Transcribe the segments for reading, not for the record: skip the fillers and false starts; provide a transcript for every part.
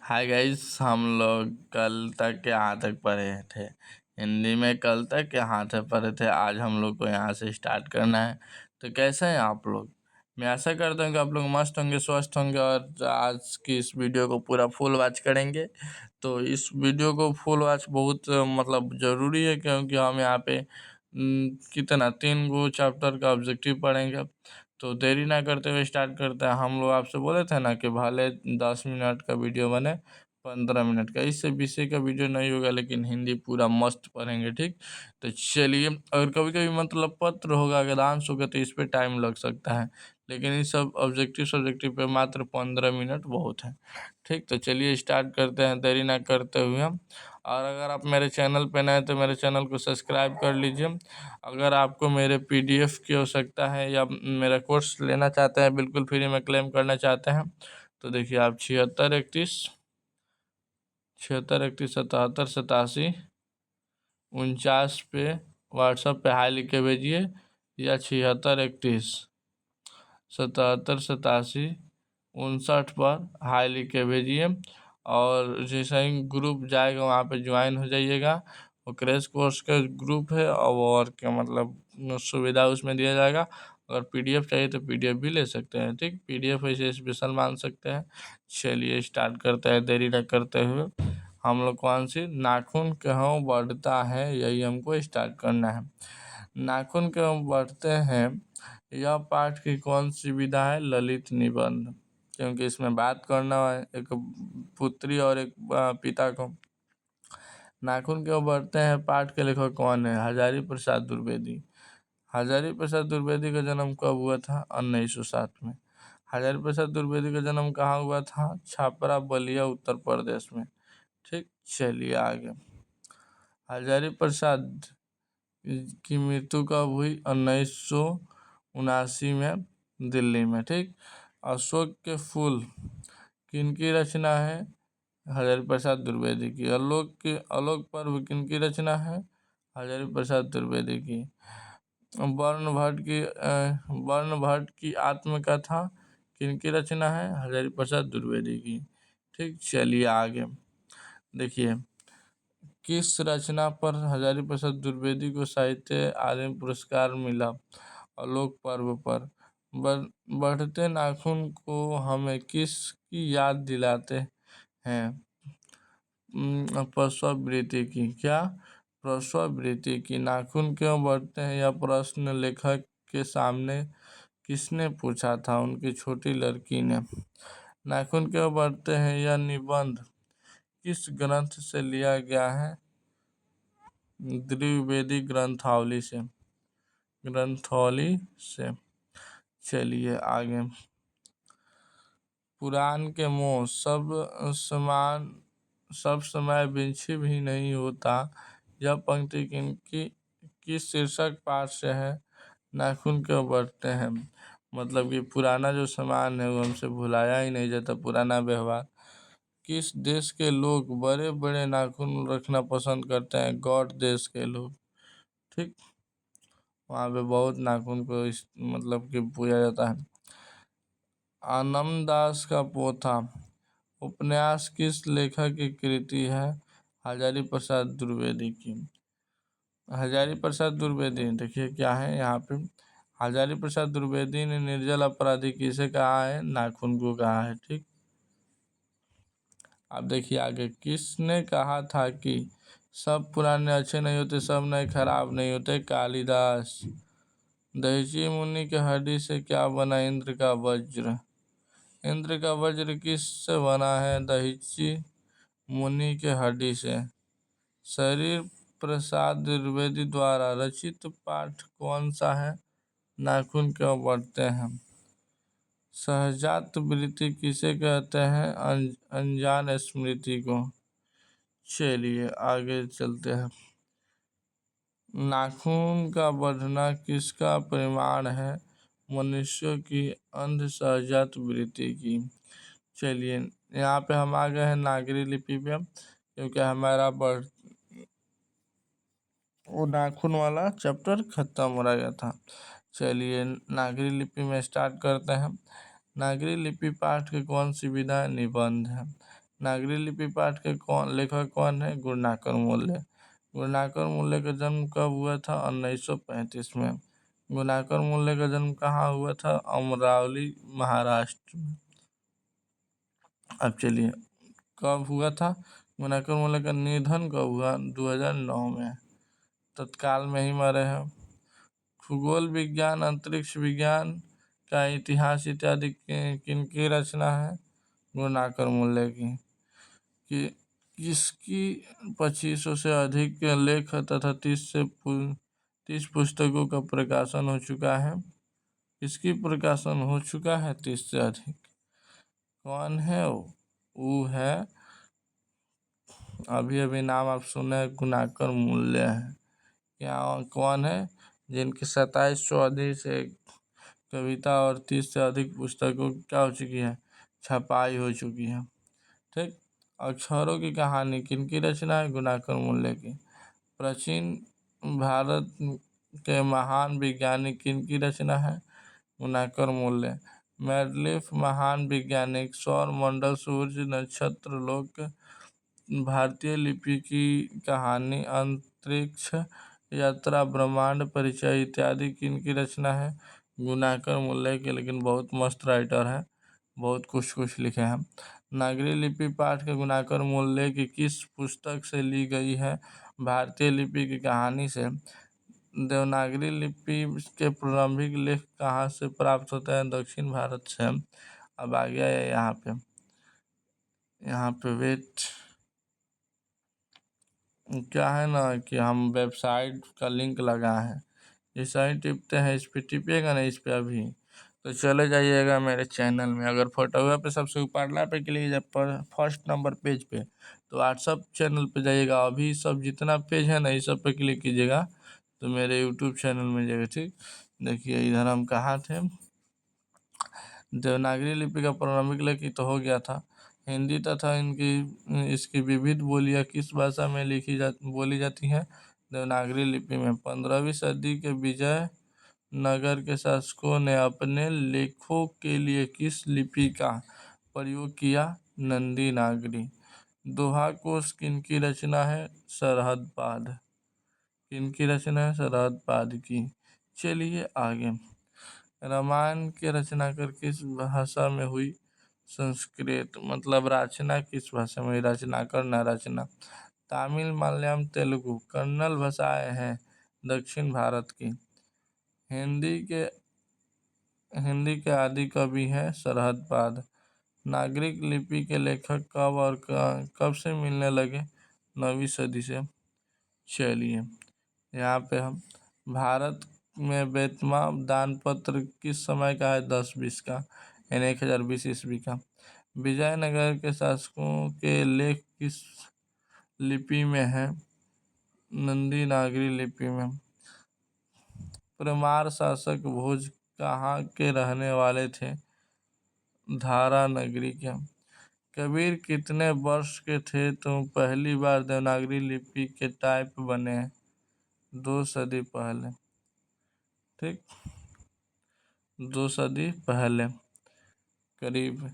Hi guys, हम लोग कल तक यहाँ तक पढ़े थे। हिंदी में कल तक यहाँ तक पढ़े थे। आज हम लोग को यहाँ से स्टार्ट करना है। तो कैसे हैं आप लोग? मैं आशा करता हूँ कि आप लोग मस्त होंगे, स्वस्थ होंगे और आज की इस वीडियो को पूरा फुल वॉच करेंगे। तो इस वीडियो को फुल वॉच बहुत मतलब ज़रूरी है, क्योंकि हम यहाँ पे कितना 3 गो चैप्टर का ऑब्जेक्टिव पढ़ेंगे। तो देरी ना करते हुए स्टार्ट करते हैं। हम लोग आपसे बोले थे ना कि भले 10 मिनट का वीडियो बने, 15 मिनट का, इससे विषय का वीडियो नहीं होगा, लेकिन हिंदी पूरा मस्त पढ़ेंगे। ठीक, तो चलिए। अगर कभी कभी मतलब पत्र होगा, गद्यांश होगा, तो इस पे टाइम लग सकता है, लेकिन इस सब ऑब्जेक्टिव सब्जेक्टिव पे मात्र 15 मिनट बहुत है। ठीक, तो चलिए स्टार्ट करते हैं देरी ना करते हुए हम। और अगर आप मेरे चैनल पे नए तो मेरे चैनल को सब्सक्राइब कर लीजिए। अगर आपको मेरे पीडीएफ की आवश्यकता है या मेरा कोर्स लेना चाहते हैं, बिल्कुल फ्री में क्लेम करना चाहते हैं, तो देखिए आप 7631 77 पे व्हाट्सएप पे हाई लिख के भेजिए, या 7631 77 87 पर हाई लिख के भेजिए। और जैसे ही ग्रुप जाएगा वहाँ पे ज्वाइन हो जाइएगा। वो क्रैश कोर्स का ग्रुप है और क्या मतलब सुविधा उसमें दिया जाएगा। अगर पीडीएफ चाहिए तो पीडीएफ भी ले सकते हैं। ठीक, पीडीएफ ऐसे स्पेशल मान सकते हैं। चलिए स्टार्ट करते हैं देरी न करते हुए। हम लोग कौन सी नाखून क्यों बढ़ता है, यही हमको स्टार्ट करना है। नाखून क्यों बढ़ते हैं, यह पाठ की कौन सी विधा है? ललित निबंध, क्योंकि इसमें बात करना है एक पुत्री और एक पिता को। नाखून क्यों बढ़ते हैं पाठ के लेखक कौन है? हजारी प्रसाद द्विवेदी। हजारी प्रसाद द्विवेदी का जन्म कब हुआ था? 1907 में। हजारी प्रसाद द्विवेदी का जन्म कहाँ हुआ था? छपरा बलिया उत्तर प्रदेश में। ठीक, चलिए आगे। हजारी प्रसाद की मृत्यु कब हुई? 1979 में दिल्ली में। ठीक, अशोक के फूल किनकी रचना है? हजारी प्रसाद द्विवेदी की। आलोक पर्व किनकी रचना है? हजारी प्रसाद द्विवेदी की। वर्ण भट्ट की आत्मकथा किनकी रचना है? हजारी प्रसाद द्विवेदी की। ठीक, चलिए आगे देखिए। किस रचना पर हजारी प्रसाद द्विवेदी को साहित्य आर्य पुरस्कार मिला? आलोक पर्व पर। बढ़ते नाखून को हमें किसकी याद दिलाते हैं? प्रसववृत्ति की। क्या? प्रसववृत्ति की। नाखून क्यों बढ़ते हैं, यह प्रश्न लेखक के सामने किसने पूछा था? उनकी छोटी लड़की ने। नाखून क्यों बढ़ते हैं, यह निबंध किस ग्रंथ से लिया गया है? द्विवेदी ग्रंथावली से। चलिए आगे। पुराण के मोह सब समय बिच्छी भी नहीं होता, यह पंक्ति किस शीर्षक पाठ से है? नाखून क्यों बढ़ते हैं, मतलब कि पुराना जो सामान है वो हमसे भुलाया ही नहीं जाता, पुराना व्यवहार। किस देश के लोग बड़े बड़े नाखून रखना पसंद करते हैं? गौड़ देश के लोग। ठीक, वहाँ पे बहुत नाखून को मतलब कि पूजा जाता है। आनंददास का पोथा उपन्यास किस लेखक की कृति है? हजारी प्रसाद द्विवेदी की। हजारी प्रसाद द्विवेदी देखिए क्या है यहाँ पे। हजारी प्रसाद द्विवेदी ने निर्जल अपराधी किसे कहा है? नाखून को कहा है। ठीक, अब देखिए आगे। किसने कहा था कि सब पुराने अच्छे नहीं होते, सब नए खराब नहीं होते? कालिदास। दहीची मुनि के हड्डी से क्या बना? इंद्र का वज्र। इंद्र का वज्र किससे बना है? दहीची मुनि के हड्डी से। शरीर प्रसाद द्विवेदी द्वारा रचित पाठ कौन सा है? नाखून क्यों बढ़ते हैं। सहजात वृत्ति किसे कहते हैं? अनजान स्मृति को। चलिए आगे चलते हैं। नाखून का बढ़ना किसका परिमाण है? मनुष्यों की अंध सहजात वृत्ति की। चलिए यहाँ पे हम आ गए हैं नागरी लिपि पे, क्योंकि हमारा वो नाखून वाला चैप्टर खत्म हो गया था। चलिए नागरी लिपि में स्टार्ट करते हैं। नागरी लिपि पाठ की कौन सी विधा है? निबंध है। नागरी लिपि पाठ के लेखक कौन है? गुरुनानक मूल्य। गुरुनानक मूल्य का जन्म कब हुआ था? 1935 में। गुरुनानक मूल्य का जन्म कहाँ हुआ था? अमरावली, महाराष्ट्र में। अब चलिए, कब हुआ था? गुरुनानक मूल्य का निधन कब हुआ? 2009 में। तत्काल में ही मरे हैं। खगोल विज्ञान, अंतरिक्ष विज्ञान का इतिहास इत्यादि किनकी रचना है? गुरुनानक मूल्य की। कि किसकी 2500 से अधिक लेख तथा 30 पुस्तकों का प्रकाशन हो चुका है? किसकी प्रकाशन हो चुका है 30 से अधिक? कौन है वो है, अभी अभी नाम आप सुने, गुरुनानक मूल्य है। क्या कौन है जिनकी 2700 अधिक से कविता और 30 से अधिक पुस्तकों क्या हो चुकी है? छपाई हो चुकी है। ठीक। अक्षरों की कहानी किनकी रचना है? गुरुनानक मूल्य की। प्राचीन भारत के महान वैज्ञानिक किनकी रचना है? गुरुनानक मूल्य। मेंडलीफ महान वैज्ञानिक, सौर मंडल, सूर्य, नक्षत्र लोक, भारतीय लिपि की कहानी, अंतरिक्ष यात्रा, ब्रह्मांड परिचय इत्यादि किनकी रचना है? गुरुनानक मूल्य के। लेकिन बहुत मस्त राइटर है, बहुत कुछ कुछ लिखे हैं। नागरी लिपि पाठ के गुरुनानक मूल्य की किस पुस्तक से ली गई है? भारतीय लिपि की कहानी से। देवनागरी लिपि के प्रारंभिक लेख कहाँ से प्राप्त होते हैं? दक्षिण भारत से। अब आ गया है यहाँ पे वेट, क्या है ना कि हम वेबसाइट का लिंक लगा है, जैसा ही टिपते हैं, इस पे टिपिएगा ना, इस पे अभी तो चले जाइएगा मेरे चैनल में। अगर फोटोग्राफ पे सबसे ऊपरला पे क्लिक जब पर फर्स्ट नंबर पेज पे, तो व्हाट्सअप चैनल पे जाइएगा। अभी सब जितना पेज है ना, इस सब पे क्लिक कीजिएगा तो मेरे यूट्यूब चैनल में जाएगा। ठीक, देखिए इधर हम कहाँ थे। देवनागरी लिपि का प्रारंभिक लेख तो हो गया था। हिंदी तथा इसकी विविध बोलियां किस भाषा में बोली जाती हैं? देवनागरी लिपि में। 15वीं सदी के विजय नगर के शासकों ने अपने लेखों के लिए किस लिपि का प्रयोग किया? नंदी नागरी। दोहा कोश किनकी रचना है? सरहदपाद। किनकी रचना है? सरहदपाद की। चलिए आगे। रामायण की रचना कर किस भाषा में हुई? संस्कृत। मतलब रचना किस भाषा में? रचना करना, रचना। तमिल, मलयालम, तेलुगु कन्नड़ भाषाएं हैं दक्षिण भारत की। हिंदी के आदि कवि हैं सरहदपाद। नागरिक लिपि के लेखक कब और कब से मिलने लगे? 9वीं सदी से। चलिए यहाँ पे हम, भारत में बेतमा दान पत्र किस समय का है? 1020 का, यानी 1020 ईस्वी का। विजयनगर के शासकों के लेख किस लिपि में है? नंदी नागरी लिपि में। परमार शासक भोज कहाँ के रहने वाले थे? धारा नगरी के। कबीर कितने वर्ष के थे तो पहली बार देवनागरी लिपि के टाइप बने? 2 सदी पहले। ठीक, 2 सदी पहले करीब।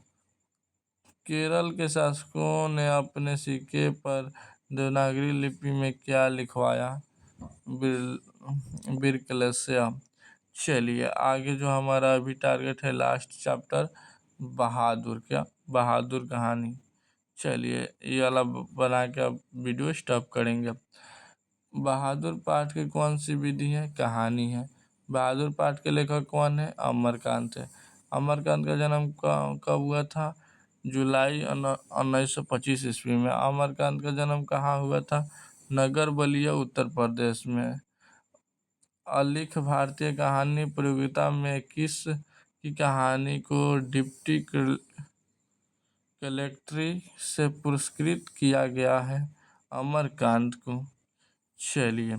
केरल के शासकों ने अपने सिक्के पर देवनागरी लिपि में क्या लिखवाया? बिरकलस्या। चलिए आगे जो हमारा अभी टारगेट है, लास्ट चैप्टर, बहादुर। क्या? बहादुर कहानी। चलिए ये वाला बना के अब वीडियो स्टॉप करेंगे। बहादुर पाठ की कौन सी विधि है? कहानी है। बहादुर पाठ के लेखक कौन है? अमरकांत है। अमरकांत का जन्म कब हुआ था? जुलाई 1925 ईस्वी में। अमरकांत का जन्म कहाँ हुआ था? नगर बलिया, उत्तर प्रदेश में। अलिख भारतीय कहानी प्रतियोगिता में किस की कहानी को डिप्टी कलेक्ट्री से पुरस्कृत किया गया है? अमरकांत को। चलिए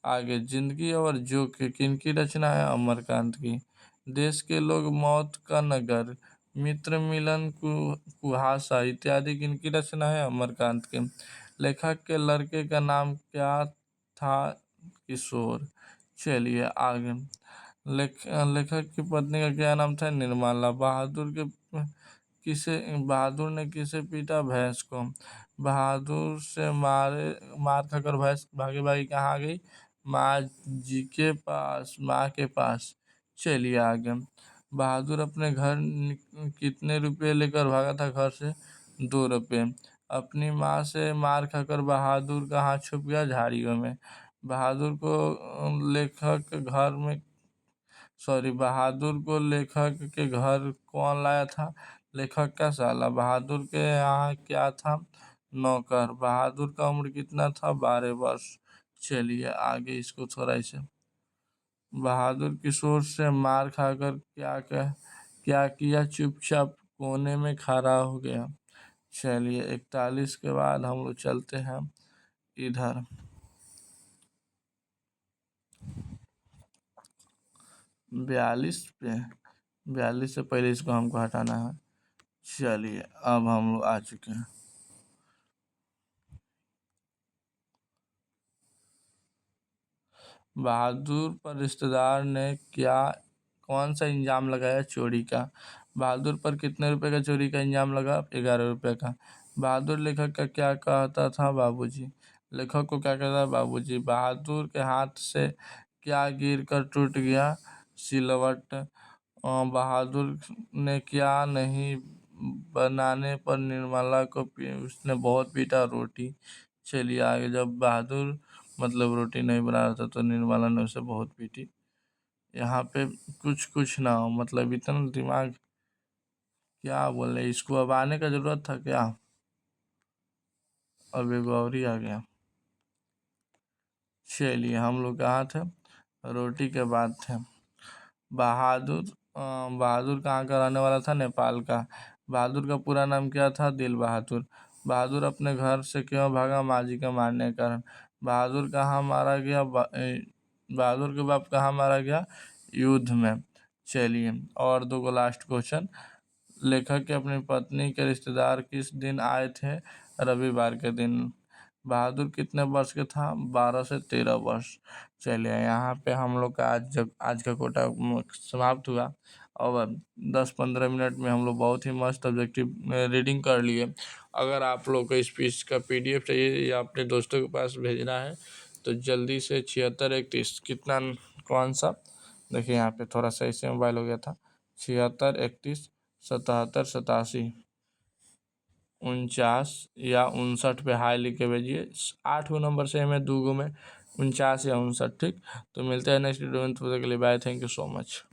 आगे, जिंदगी और जोक किनकी रचना है? अमरकांत की। देश के लोग, मौत का नगर, मित्र मिलन, कुहासा इत्यादि किनकी रचना है? अमरकांत के। लेखक के लड़के का नाम क्या था? किशोर। चलिए आगे, लेखक की पत्नी का क्या नाम था? निर्मला। बहादुर बहादुर ने किसे पीटा? भैंस को। बहादुर से मार खाकर भैंस भागी भागी कहाँ आ गई? माँ जी के पास, माँ के पास। चलिए आगे। बहादुर अपने घर कितने रुपए लेकर भागा था घर से? 2 रुपए। अपनी माँ से मार खाकर बहादुर कहाँ छुप गया? झाड़ियों में। बहादुर को लेखक घर में बहादुर को लेखक के घर कौन लाया था? लेखक का साला। बहादुर के यहाँ क्या था? नौकर। बहादुर का उम्र कितना था? 12 वर्ष। चलिए आगे इसको थोड़ा इसे। बहादुर किशोर से मार खाकर क्या किया? चुपचाप कोने में खड़ा हो गया। चलिए 41 के बाद हम लोग चलते हैं इधर। 42 पे। 42 से पहले इसको हमको हटाना है। चलिए अब हम लोग आ चुके हैं। बहादुर पर रिश्तेदार ने कौन सा इल्जाम लगाया? चोरी का। बहादुर पर कितने रुपए का चोरी का इल्जाम लगा? 11 रुपए का। बहादुर लेखक का क्या कहता था? बाबूजी। लेखक को क्या कहता था? बाबूजी। बहादुर के हाथ से क्या गिर कर टूट गया? सिलवट। बहादुर ने क्या नहीं बनाने पर निर्मला को उसने बहुत पीटा? रोटी। चलिए आगे। जब बहादुर रोटी नहीं बना रहा था तो निर्मला ने उसे बहुत पीटी। यहाँ पे कुछ कुछ ना हो, इतना दिमाग क्या बोले इसको। अब आने का जरूरत था क्या? अब एक और ही आ गया। चलिए हम लोग कहाँ थे? रोटी के बाद थे। बहादुर बहादुर कहाँ का रहने वाला था? नेपाल का। बहादुर का पूरा नाम क्या था? दिल बहादुर। बहादुर अपने घर से क्यों भागा? माँ जी के मारने के कारण। बहादुर कहाँ मारा गया? बहादुर के बाप कहाँ मारा गया? युद्ध में। चलिए और 2 को लास्ट क्वेश्चन। लेखक के अपनी पत्नी के रिश्तेदार किस दिन आए थे? रविवार के दिन। बहादुर कितने वर्ष के था? 12 से 13 वर्ष। चलिए यहाँ पे हम लोग का आज का कोटा समाप्त हुआ। और 10-15 मिनट में हम लोग बहुत ही मस्त ऑब्जेक्टिव रीडिंग कर लिए। अगर आप लोग को इस पीस का PDF चाहिए या अपने दोस्तों के पास भेजना है तो जल्दी से 7631 कितना कौन सा देखिए यहाँ पे थोड़ा सा इससे मोबाइल हो गया था। 7631 77 87 49 या 59 पे हाई लिख के भेजिए। 8 गो नंबर से हमें 2 गो में 49 या 59। ठीक, तो मिलते हैं नेक्स्ट वीडियो में। तब तक के लिए bye. Thank you so much.